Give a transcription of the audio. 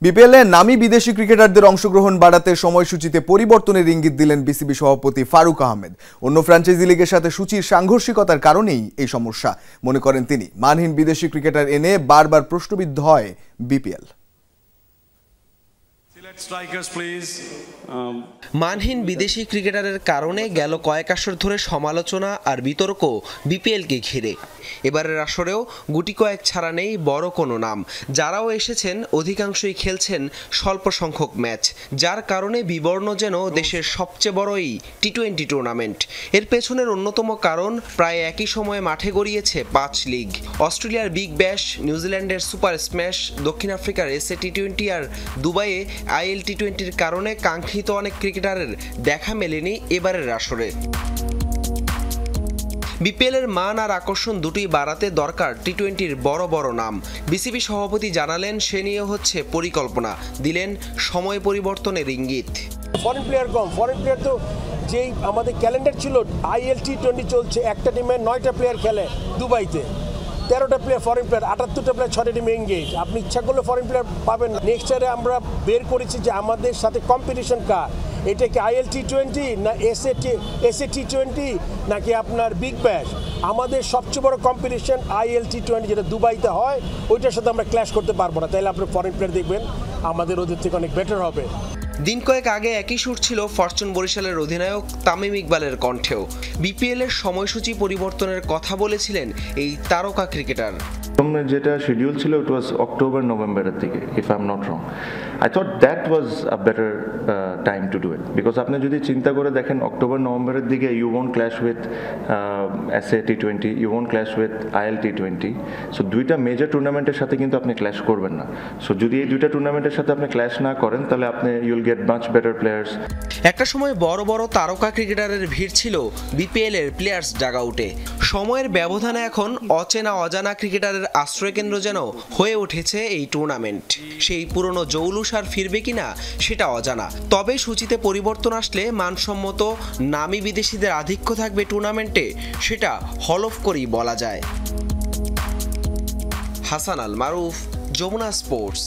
বিপিএলে নামী বিদেশি ক্রিকেটারদের অংশগ্রহণ বাড়াতে সময়সূচিতে পরিবর্তনের ইঙ্গিত দিলেন বিসিবি সভাপতি ফারুক আহমেদ। অন্য ফ্র্যাঞ্চাইজি লিগের সাথে সূচির সাংঘর্ষিকতার কারণেই এই সমস্যা মনে করেন তিনি। মানহীন বিদেশি ক্রিকেটার এনে বারবার প্রশ্নবিদ্ধ হয় বিপিএল। মানহীন বিদেশি ক্রিকেটারের কারণে গেল কয়েক আসর ধরে সমালোচনা আর বিতর্ক বিপিএলকে ঘিরে। এবারের আসরেও গুটি কয়েক ছাড়া নেই বড় কোনো নাম। যারাও এসেছেন অধিকাংশই খেলছেন স্বল্প সংখ্যক ম্যাচ, যার কারণে বিবর্ণ যেন দেশের সবচেয়ে বড় এই টি-20 টুর্নামেন্ট। এর পেছনের অন্যতম কারণ প্রায় একই সময়ে মাঠে গড়িয়েছে 5 লিগ। অস্ট্রেলিয়ার বিগ ব্যাশ, নিউজিল্যান্ডের সুপার স্ম্যাশ, দক্ষিণ আফ্রিকার এসএ টি-20 আর দুবাইয়ে আইএল টি-20-র কারণে কাঙ্ক্ষিত অনেক ক্রিকেটারের দেখা মেলেনি এবারের আসরে। বিপিএলের মান আর আকর্ষণ দুটোই বাড়াতে দরকার টি-20-র বড় বড় নাম। বিসিবি সভাপতি জানালেন সে নিয়ে হচ্ছে পরিকল্পনা, দিলেন সময় পরিবর্তনের ইঙ্গিত। ফরেন প্লেয়ার কম, ফরেন প্লেয়ার তো যেই আমাদের ক্যালেন্ডার ছিল আইএল টি-20 চলছে, একটা টিমে 9টা প্লেয়ার খেলে দুবাইতে, 13টা প্লেয়ার ফরেন প্লেয়ার, 78টা প্লেয়ার 6টা টিমে এঙ্গেজ। আপনি ইচ্ছা করলে ফরেন প্লেয়ার পাবেন। নেক্সট ইয়ারে আমরা বের করেছি যে আমাদের সাথে কম্পিটিশন কার, এটা কি আইএল টি-20 না এসএ টি-20 নাকি আপনার বিগ ব্যাশ। আমাদের সবচেয়ে বড় কম্পিটিশন আইএল টি-20 যেটা দুবাইতে হয়, ওইটার সাথে আমরা ক্ল্যাশ করতে পারবো না। তাইলে আপনি ফরেন প্লেয়ার দেখবেন আমাদের ওদের থেকে অনেক বেটার হবে। দিন কয়েক আগে একই সুর ছিল ফরচুন বরিশালের অধিনায়ক তামিম ইকবালের কণ্ঠেও। বিপিএলের সময়সূচি পরিবর্তনের কথা বলেছিলেন এই তারকা ক্রিকেটার। যেটা শিডিউল ছিল ইট ওয়াজ অক্টোবর নভেম্বরের দিকে, if I am not wrong. I thought that was a better time to do it, because আপনি যদি চিন্তা করে দেখেন অক্টোবর নভেম্বরের দিকে you won't clash with SA টি-20, you won't clash with IL টি-20। So দুইটা মেজর টুর্নামেন্টের সাথে কিন্তু আপনি ক্ল্যাশ করবেন না। সো যদি এই দুইটা টুর্নামেন্টের সাথে আপনি ক্ল্যাশ না করেন তাহলে আপনি ইউল গেট মাচ বেটার প্লেয়ার্স। একটা সময় বড় বড় তারকা ক্রিকেটারের ভিড় ছিল বিপিএলের প্লেয়ার্স ডাগআউটে। সময়ের ব্যবধানে এখন অচেনা অজানা ক্রিকেটারের আশ্রয়কেন্দ্র যেন হয়ে উঠেছে এই টুর্নামেন্ট। সেই পুরনো জৌলুস আর ফিরবে কিনা সেটা অজানা। তবে সূচিতে পরিবর্তন আসলে মানসম্মত নামী বিদেশিদের আধিক্য থাকবে টুর্নামেন্টে, সেটা হলফ করেই বলা যায়। হাসান আল মারুফ, যমুনা স্পোর্টস।